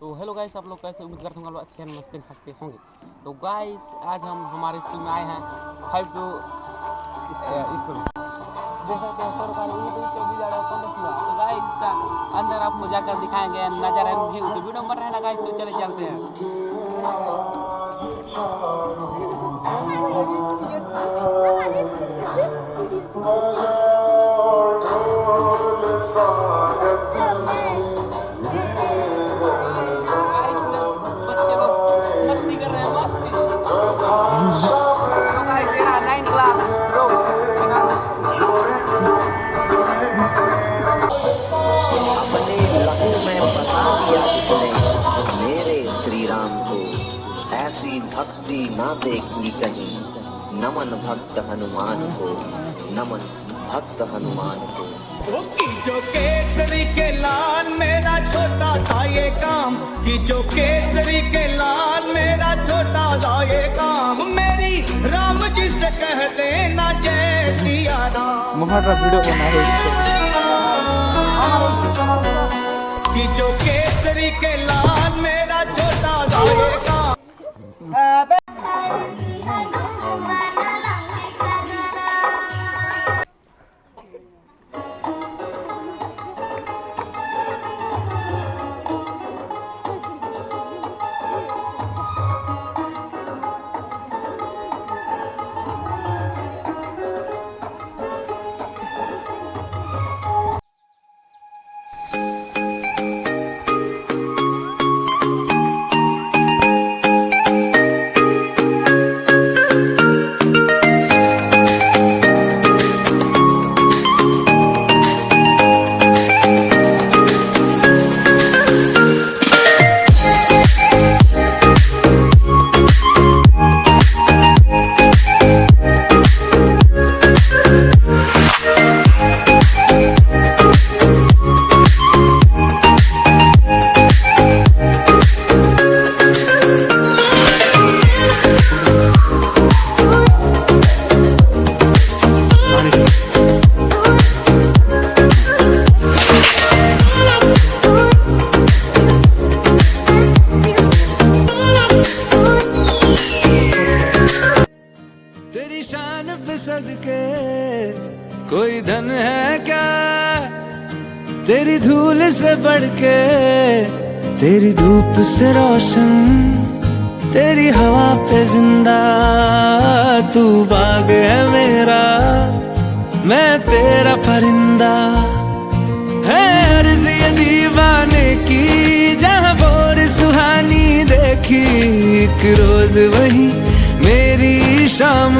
तो hello guys, आप लोग कैसे? उम्मीद करता हूँ आप लोग अच्छे मस्ती हंसते होंगे। तो गाइस आज हम हमारे स्कूल में आए हैं 5 टू स्कूल देख सकते हैं। तो गाइस इसका अंदर आपको जाकर दिखाएंगे नजर व्यू। तो वीडियो बन रहे हैं ना गाइस, तो चले चलते हैं। बच्चे लोग मस्ती कर रहे हैं, मस्ती। तो गाइस ये ना 9 क्लास अपने लहू में बसा दिया किसने मेरे श्री राम को, ऐसी भक्ति ना देखी कहीं। नमन भक्त हनुमान को, नमन भक्त हनुमान को। जो केसरी के लाल मेरा छोटा सा ये काम, कि जो केसरी के लाल मेरा छोटा सा ये काम, मेरी राम जी से कह देना जय सिया राम। वीडियो बना कि जो केसरी के लाल मेरा छोटा सा ये काम। तेरी शान पे सदके कोई धन है क्या, तेरी धूल से बढ़ के, तेरी धूप से रोशन, तेरी हवा पे जिंदा। तू बाग है मेरा, मैं तेरा परिंदा। है अर्ज़ ये दीवाने की, जहाँ बोर सुहानी देखी, एक रोज वही मेरी शाम।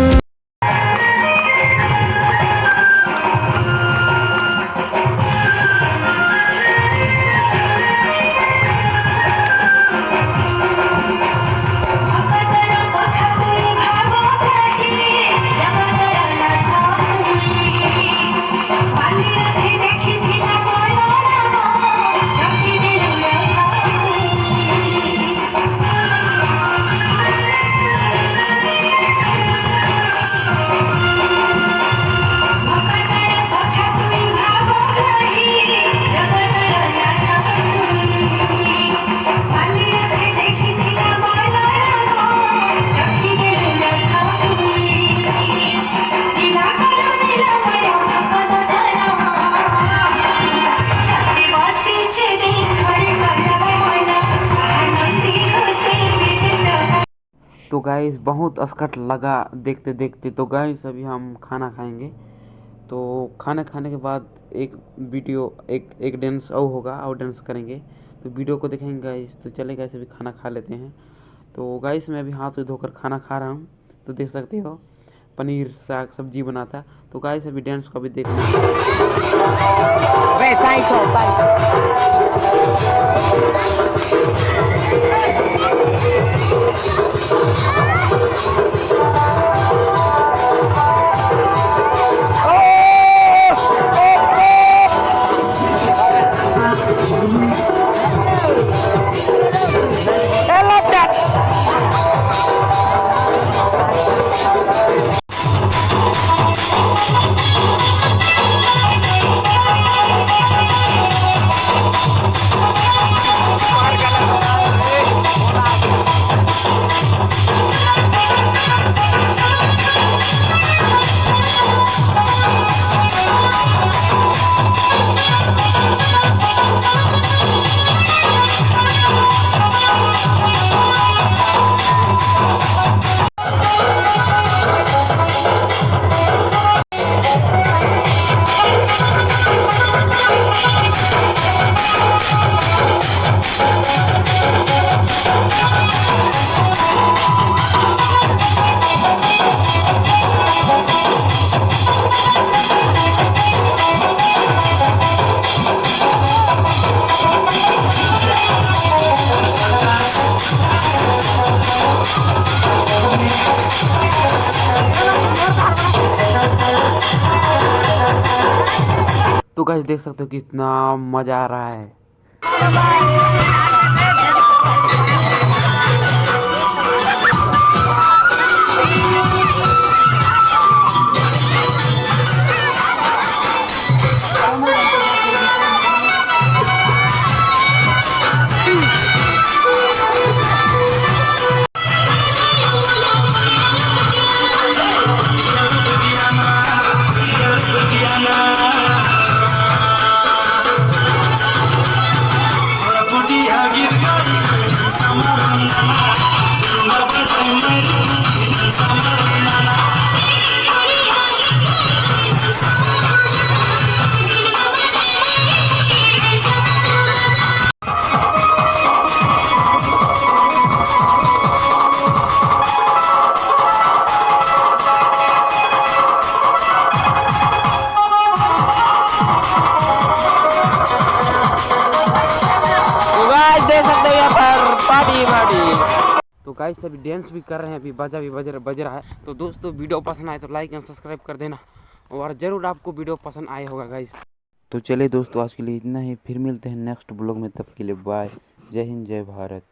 तो गाइस बहुत अस्कट लगा देखते देखते। तो गाइस अभी हम खाना खाएंगे। तो खाना खाने के बाद एक वीडियो एक डांस और होगा, और डांस करेंगे। तो वीडियो को देखेंगे गाइस। तो चले गाइस अभी खाना खा लेते हैं। तो गाइस मैं अभी हाथ धोकर खाना खा रहा हूँ। तो देख सकते हो पनीर साग सब्जी बना था। तो गाइस अभी डांस को भी देखना गाइस देख सकते हो कितना मजा आ रहा है। देख सकते हो यहाँ पर पार्टी। तो गाइस अभी डांस भी कर रहे हैं, अभी बाजा भी बज रहा है। तो दोस्तों वीडियो पसंद आए तो लाइक एंड सब्सक्राइब कर देना, और ज़रूर आपको वीडियो पसंद आया होगा गाइस। तो चलिए दोस्तों आज के लिए इतना ही, फिर मिलते हैं नेक्स्ट ब्लॉग में, तब के लिए बाय। जय हिंद जय भारत।